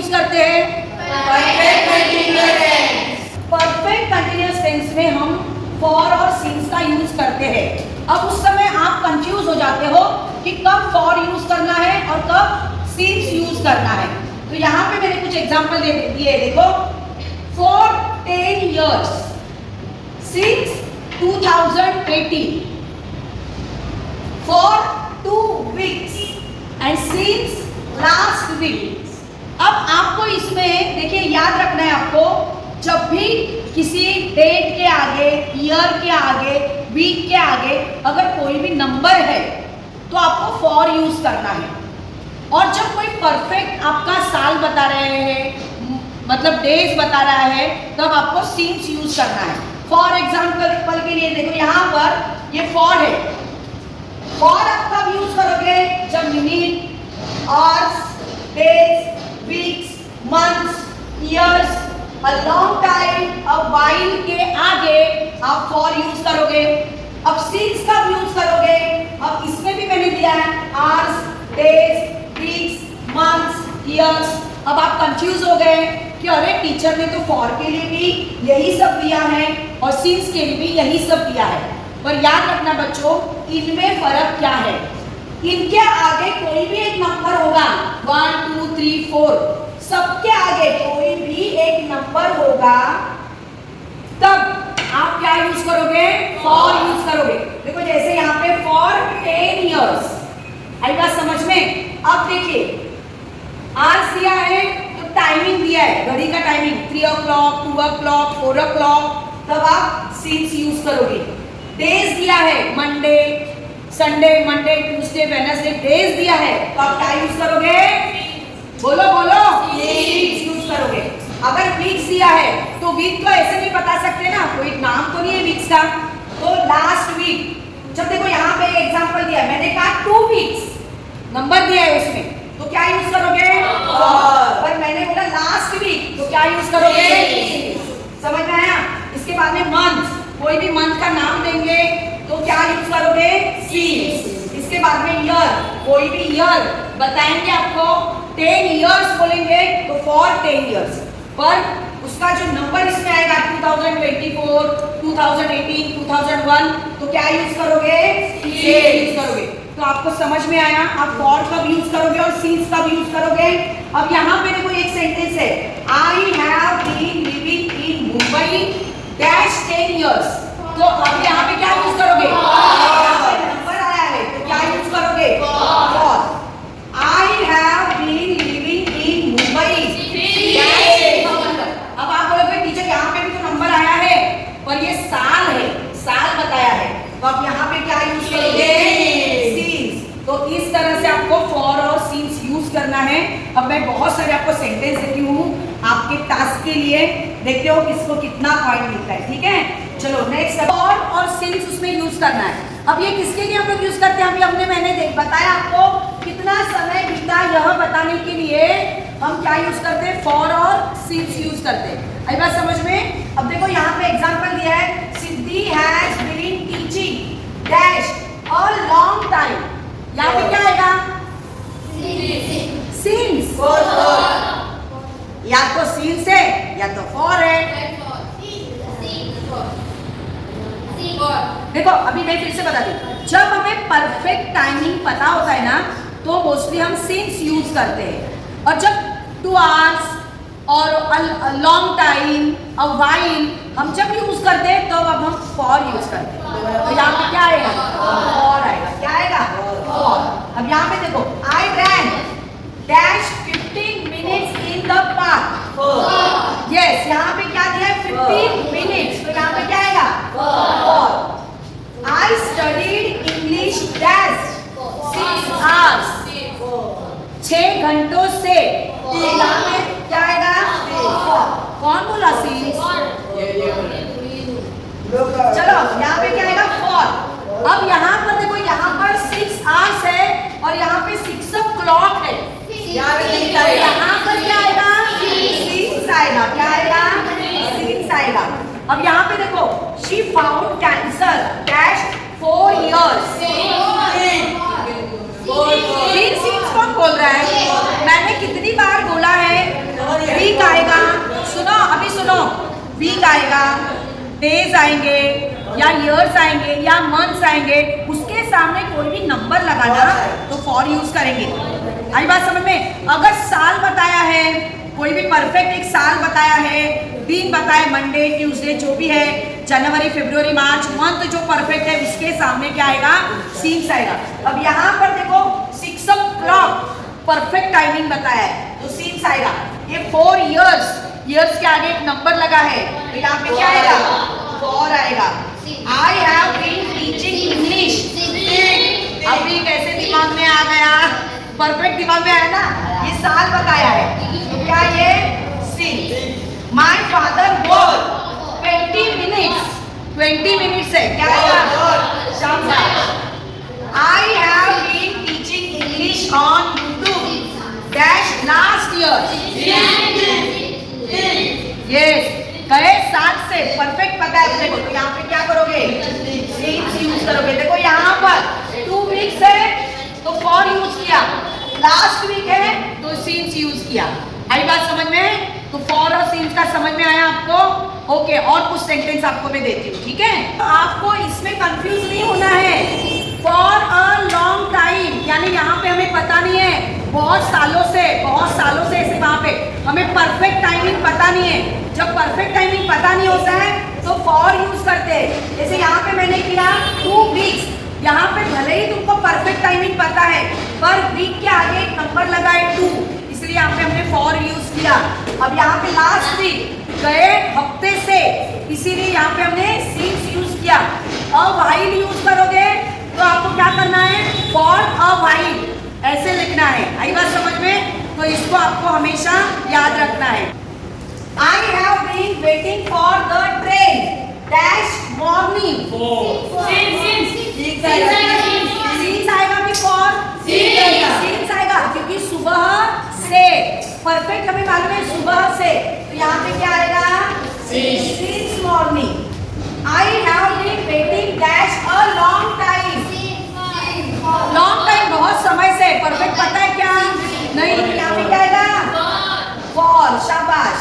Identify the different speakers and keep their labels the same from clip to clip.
Speaker 1: Use करते हैं?
Speaker 2: Perfect continuous tense.
Speaker 1: Perfect continuous tense में हम फॉर और सिंस का यूज करते हैं। अब उस समय आप कंफ्यूज हो जाते हो कि कब फॉर यूज करना है और कब सिंस यूज करना है। तो यहाँ पे मैंने कुछ एग्जांपल दे दिए, देखो। For 10 years, since 2018, for 2 weeks and since last week। अब आपको इसमें देखिए याद रखना है आपको, जब भी किसी डेट के आगे, ईयर के आगे, वीक के आगे अगर कोई भी नंबर है तो आपको फॉर यूज करना है। और जब कोई परफेक्ट आपका साल बता रहे हैं, मतलब डेज बता रहा है, तब आपको सिंस यूज करना है। फॉर एग्जाम्पल के लिए देखो यहाँ पर ये फॉर है। फॉर आप कब यूज करोगे? जब minute, hours, days, weeks, months, years, a long time, a while के आगे आप फॉर यूज करोगे। अब सिंस कब यूज करोगे? अब इसमें भी मैंने दिया है hours, days, weeks, months, years. अब आप कंफ्यूज हो गए कि अरे टीचर ने तो फॉर के लिए भी यही सब दिया है और सिंस के लिए भी यही सब दिया है। पर याद रखना बच्चों, इनमें फर्क क्या है? इनके आगे कोई भी एक नंबर होगा, 1 2 3 4, सबके आगे कोई भी एक नंबर होगा, तब आप क्या यूज करोगे? फॉर यूज करोगे। देखो जैसे यहाँ पे फॉर 10 years, आई बात समझ में? अब देखिए आज दिया है तो टाइमिंग दिया है, घड़ी का टाइमिंग 3 o'clock, 2 o'clock, 4 o'clock, तब आप सिंस यूज करोगे। डेज दिया है Monday, Sunday, Monday, Tuesday, Wednesday, days दिया है, तो आप क्या यूज करोगे? बोलो बोलो, वीक्स यूज करोगे। अगर वीक्स दिया है तो वीक को ऐसे नहीं बता सकते ना, कोई नाम तो नहीं है वीक्स का। तो लास्ट वीक, जब देखो यहाँ पे एग्जांपल दिया है, मैंने कहा 2 weeks नंबर दिया है उसमें, तो क्या यूज करोगे? पर मैंने बोला लास्ट वीक, तो क्या यूज करोगे? समझ में आया? इसके बाद में मंथ, कोई भी मंथ का नाम देंगे तो क्या यूज करोगे? सिंस। इसके बाद में ईयर, कोई भी ईयर बताएंगे आपको, 10 years बोलेंगे तो फॉर 10 years। पर उसका जो नंबर इसमें आएगा 2024, 2018, 2001, तो क्या यूज करोगे? यूज करोगे। तो आपको समझ में आया आप फॉर कब यूज करोगे और सिंस कब यूज करोगे। अब यहाँ पे देखो एक सेंटेंस है, I have been living in Mumbai dash 10 years। तो अब यहाँ पे क्या यूज करोगे? नंबर आया है तो क्या यूज करोगे? For. I have been living in Mumbai. अब आप बोलोगे टीचर यहाँ पे भी तो नंबर आया है, पर ये साल है, साल बताया है, तो अब यहाँ पे क्या यूज करोगे? सिंस। तो इस तरह से आपको फॉर और सिंस यूज करना है। अब मैं बहुत सारे आपको सेंटेंस देती हूँ आपके टास्क के लिए, देखते हो किसको कितना पॉइंट मिलता है। ठीक है, चलो नेक्स्ट। फॉर और सिंस उसमें यूज करना है। अब ये किसके लिए हम लोग यूज करते हैं? अभी मैंने बताया आपको कितना समय बीता, यह बताने के लिए हम क्या यूज करते हैं? फॉर और सिंस यूज करते हैं। आई बात समझ में? अब देखो यहाँ पे एग्जांपल दिया है, Siddhi has been teaching dash a long time. यहाँ पे क्या आएगा? सिंस। या तो सिंस है या तो फॉर है। देखो अभी मैं फिर से बता दूं, जब हमें परफेक्ट टाइमिंग पता होता है ना, तो मोस्टली हम सिंस यूज करते हैं। और जब 2 hours और लॉन्ग टाइम, अ व्हाइल हम जब यूज करते हैं तो अब हम फॉर यूज करते हैं। तो यहाँ पे क्या आएगा? फॉर आएगा। क्या आएगा? फॉर। अब यहाँ पे देखो, I ran dash 15 minutes in the park. Yes, यहाँ पे क्या दिया है? 15 minutes, तो यहाँ पे क्या आएगा? For. I studied English dash 6 hours, 6 घंटों से। यहाँ पे क्या आएगा? कौन बोला सिंस? चलो यहाँ पे क्या आएगा? फॉर। अब यहाँ पर देखो, यहाँ पर 6 hours है और यहाँ पे 6 o'clock है। यहाँ पर क्या आएगा? सिंस आएगा। क्या आएगा? सिंस आएगा। अब यहाँ पे देखो, she found cancer dash 4 years। फिर सिंस कौन बोल रहा है? मैंने कितनी बार बोला है वीक आएगा, सुनो अभी सुनो, वीक आएगा, डेज आएंगे या ईयर्स आएंगे या मंथ्स आएंगे, उसके सामने कोई भी नंबर लगाना तो फॉर यूज करेंगे। आई बात समझ में? अगर साल बताया है, कोई भी परफेक्ट एक साल बताया है, दिन बताया मंडे ट्यूसडे जो भी है, जनवरी फरवरी मार्च मंथ जो परफेक्ट है उसके सामने क्या आएगा? सीन्स आएगा। अब यहाँ पर देखो 6 o'clock परफेक्ट टाइमिंग बताया है तो सीन्स आएगा। ये 4 ईयर्स के आगे एक नंबर लगा है तो यहाँ पे क्या आएगा? 4 आएगा। I have been teaching English, अभी कैसे दिमाग में आ गया? परफेक्ट दिमाग में आया ना? ये साल बताया है तो क्या ये since. My father work 20 minutes है, क्या होगा? शाबाश। I have been teaching English on YouTube dash last year. Yes, गए साल से परफेक्ट पता है अपने को तो यहाँ पे क्या करोगे? सीन्स यूज करोगे। देखो यहाँ पर 2 वीक्स है तो फॉर यूज किया, लास्ट वीक है तो सीन्स यूज किया। आई बात समझ में? तो फॉर और सीन्स का समझ में आया आपको? ओके, और कुछ सेंटेंस आपको मैं देती हूँ, ठीक है? आपको इसमें कंफ्यूज नहीं होना है। फॉर अ लॉन्ग टाइम यानी यहाँ पे हमें पता नहीं है, बहुत सालों से ऐसे वहाँ पे हमें परफेक्ट टाइमिंग पता नहीं है। जब परफेक्ट टाइमिंग पता नहीं होता है तो फॉर यूज करते हैं। जैसे यहाँ पे मैंने किया 2 वीक्स, यहाँ पे भले ही तुमको परफेक्ट टाइमिंग पता है पर वीक के आगे एक नंबर लगा है 2, इसलिए यहाँ पे हमने फॉर यूज किया। अब यहाँ पे लास्ट वीक, गए हफ्ते से, इसीलिए यहाँ पे हमने सीन्स यूज किया। अब व्हाइल यूज करोगे तो आपको क्या करना है? फॉर अ व्हाइल ऐसे लिखना है। आई बात समझ में? तो इसको आपको हमेशा याद रखना है। I have been waiting for the train dash morning. Since आएगा कि फॉर? सीन्स आएगा क्योंकि सुबह से, परफेक्ट हमें मालूम है सुबह से, तो यहाँ पे क्या आएगा? Since morning. I have been waiting dash a long time. Long time बहुत समय से, परफेक्ट पता है क्या? नहीं, यहाँ पे क्या आएगा? फॉर। शाबाश।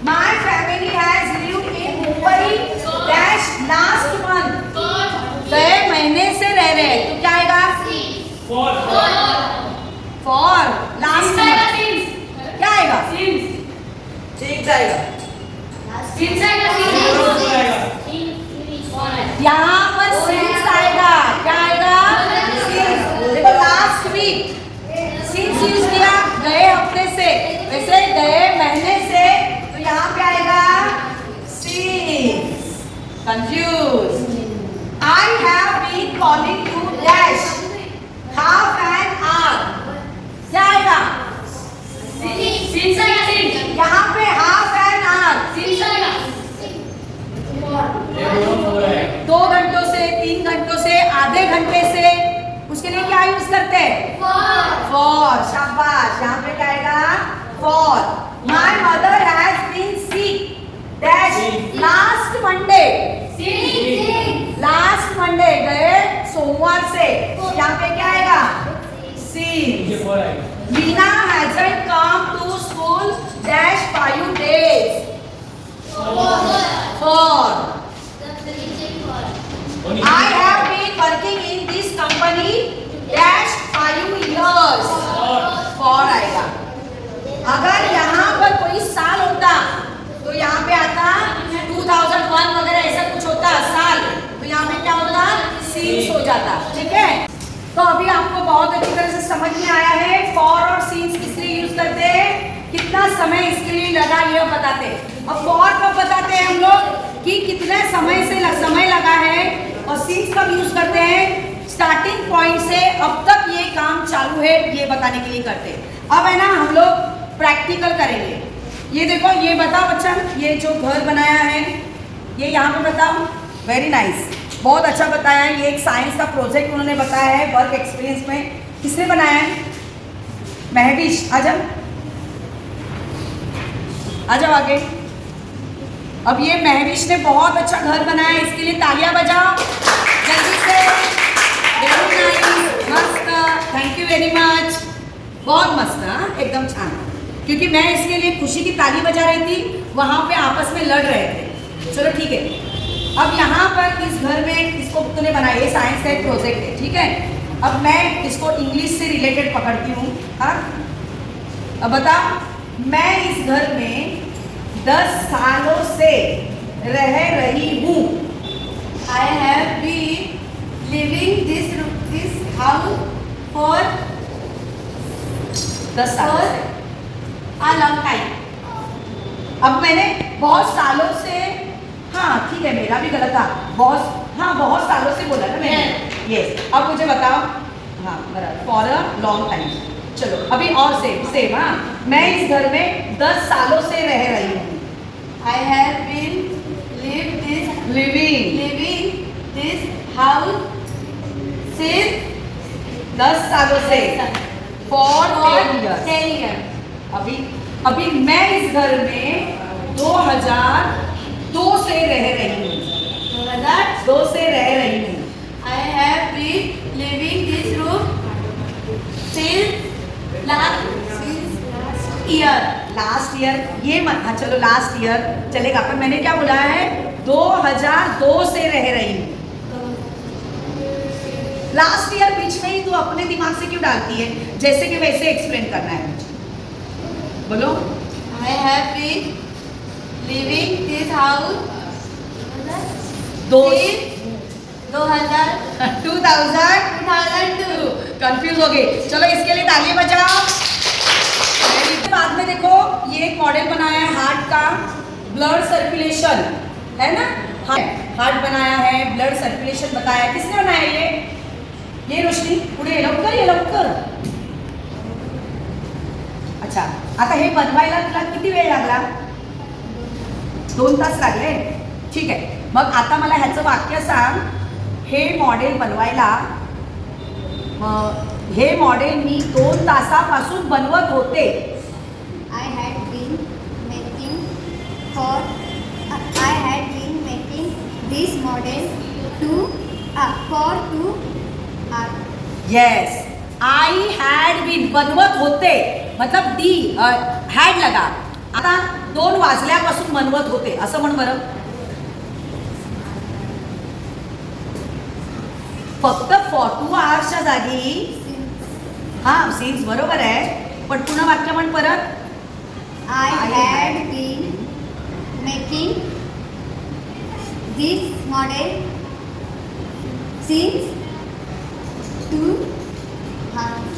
Speaker 1: My family has lived in Mumbai dash last month. गए महीने से रह रहे हैं तो क्या आएगा? फॉर लास्ट मंथ क्या आएगा? सीन्स आएगा। यहाँ पर सीन्स आएगा, क्या आएगा? सीन्स। देखो लास्ट वीक सीन्स यूज किया, गए हफ्ते से, वैसे गए महीने से तो यहाँ पे आएगा since. Confuse. I have been calling you dash half an hour, क्या आएगा? यहाँ पे हाफ एन आवर, 2 घंटों से, 3 घंटों से, आधे घंटे से, उसके लिए क्या यूज करते हैं? फॉर। शाबाश। यहाँ पे क्या आएगा? For. My mother has been sick dash last Monday. Last Monday, गए सोमवार से, यहाँ पे क्या आएगा? Since. Meena hasn't come to school dash 5 days। For. I have been working in this company dash 5 years। For आएगा। अगर यहाँ पर कोई साल होता तो यहाँ पे आता 2001 वगैरह ऐसा कुछ होता साल, तो यहाँ पे क्या होता? सीन्स हो जाता। ठीक है, तो अभी आपको बहुत अच्छी तरह से समझ में आया है फॉर और सीन्स किस लिए यूज करते हैं, कितना समय इसके लिए लगा ये बताते हैं। अब फॉर कब बताते हैं हम लोग कि कितने समय लगा है, और सीन्स कब यूज करते हैं? स्टार्टिंग पॉइंट से अब तक ये काम चालू है ये बताने के लिए करते हैं। अब है ना हम लोग प्रैक्टिकल करेंगे। ये देखो, ये बताओ बच्चा, ये जो घर बनाया है ये यहाँ पे बताओ। वेरी नाइस, बहुत अच्छा बताया है। ये एक साइंस का प्रोजेक्ट उन्होंने बताया है वर्क एक्सपीरियंस में। किसने बनाया है? महविश। आ जाओ आगे। अब ये महविश ने बहुत अच्छा घर बनाया है, इसके लिए तालियां बजाओ जल्दी से। वेरी नाइस, मस्त, थैंक यू वेरी मच, बहुत मस्त, एकदम छान। क्योंकि मैं इसके लिए खुशी की ताली बजा रही थी, वहाँ पे आपस में लड़ रहे थे। चलो ठीक है, अब यहाँ पर इस घर में इसको तूने बनाया, ये साइंस का एक प्रोजेक्ट है, ठीक है। अब मैं इसको इंग्लिश से रिलेटेड पकड़ती हूँ। हाँ, अब बता, मैं इस घर में 10 सालों से रह रही हूँ।
Speaker 2: I have been living this house for
Speaker 1: 10 सालों से।
Speaker 2: a long time.
Speaker 1: अब मैंने बहुत सालों से, हाँ ठीक है, मेरा भी गलत था, बहुत सालों से बोला ना मैंने। यस, अब मुझे बताओ। हाँ बराबर, फॉर अ लॉन्ग टाइम। चलो अभी और सेम। हाँ, मैं इस घर में 10 सालों से रह रही हूँ।
Speaker 2: I have been
Speaker 1: living
Speaker 2: living this house since
Speaker 1: 10 सालों से, फॉर 10 years।
Speaker 2: 10 years.
Speaker 1: अभी मैं इस घर में 2002 से रह रही हूँ। 2 से रह रही हूँ।
Speaker 2: I have been living this room since last year.
Speaker 1: Last year, ये मत, हाँ चलो लास्ट ईयर चलेगा, पर मैंने क्या बोला है, 2002 से रह रही हूँ। लास्ट ईयर बीच में ही तू अपने दिमाग से क्यों डालती है, जैसे कि वैसे एक्सप्लेन करना है मुझे। बोलो।
Speaker 2: I have been living this house
Speaker 1: दो
Speaker 2: since 2002.
Speaker 1: कंफ्यूज हो गई। चलो इसके लिए ताली बजाओ। बाद में देखो, ये एक मॉडल बनाया है हार्ट का, ब्लड सर्कुलेशन है ना, हार्ट बनाया है, ब्लड सर्कुलेशन बताया, किसने बनाया ये रोशनी, पुढे लवकर। अच्छा, आता हे बनवायला तुला किती वेळ लागला? 2 तास लागले, ठीक आहे। मग आता मला ह्याचं वाक्य सांग, हे मॉडेल बनवायला, हे मॉडेल मी 2 तासापासून बनवत होते।
Speaker 3: I had been making this model for 2 hours.
Speaker 1: Yes, I had been, बनवत होते मतलब दी हॅड लगा, आता 2 वाजल्यापासून बनवत होते असं म्हण बरं। फक्त 2 आवर्सच्या जागी, हां सिन्स बरोबर आहे, पण पुन्हा वाक्य म्हण परत।
Speaker 3: I had been making this model since 2 hours.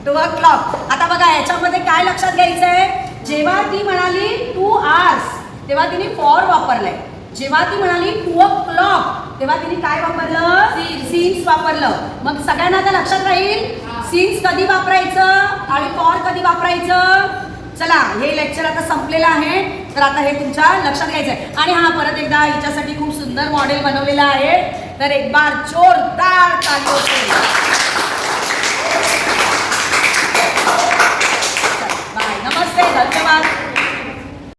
Speaker 1: 2 o'clock। आता बघा याच्यामध्ये काय लक्षात घ्यायचं आहे, जेव्हा ती म्हणाली 2 hours तेव्हा तिने फॉर वापरलंय, जेव्हा ती म्हणाली 2 o'clock तेव्हा तिने काय वापरलं, सिन्स वापरलं। मग सगळ्यांना आता लक्षात राहील सिन्स कधी वापरायचं आणि फॉर कधी वापरायचं। चला, हे लेक्चर आता संपलेलं आहे, तर आता हे तुमच्या लक्षात घ्यायचं आहे। आणि हा परत एकदा हिच्यासाठी खूप सुंदर मॉडेल बनवलेला आहे, तर एक बार जोरदार ताली होते। बाय, नमस्ते, धन्यवाद।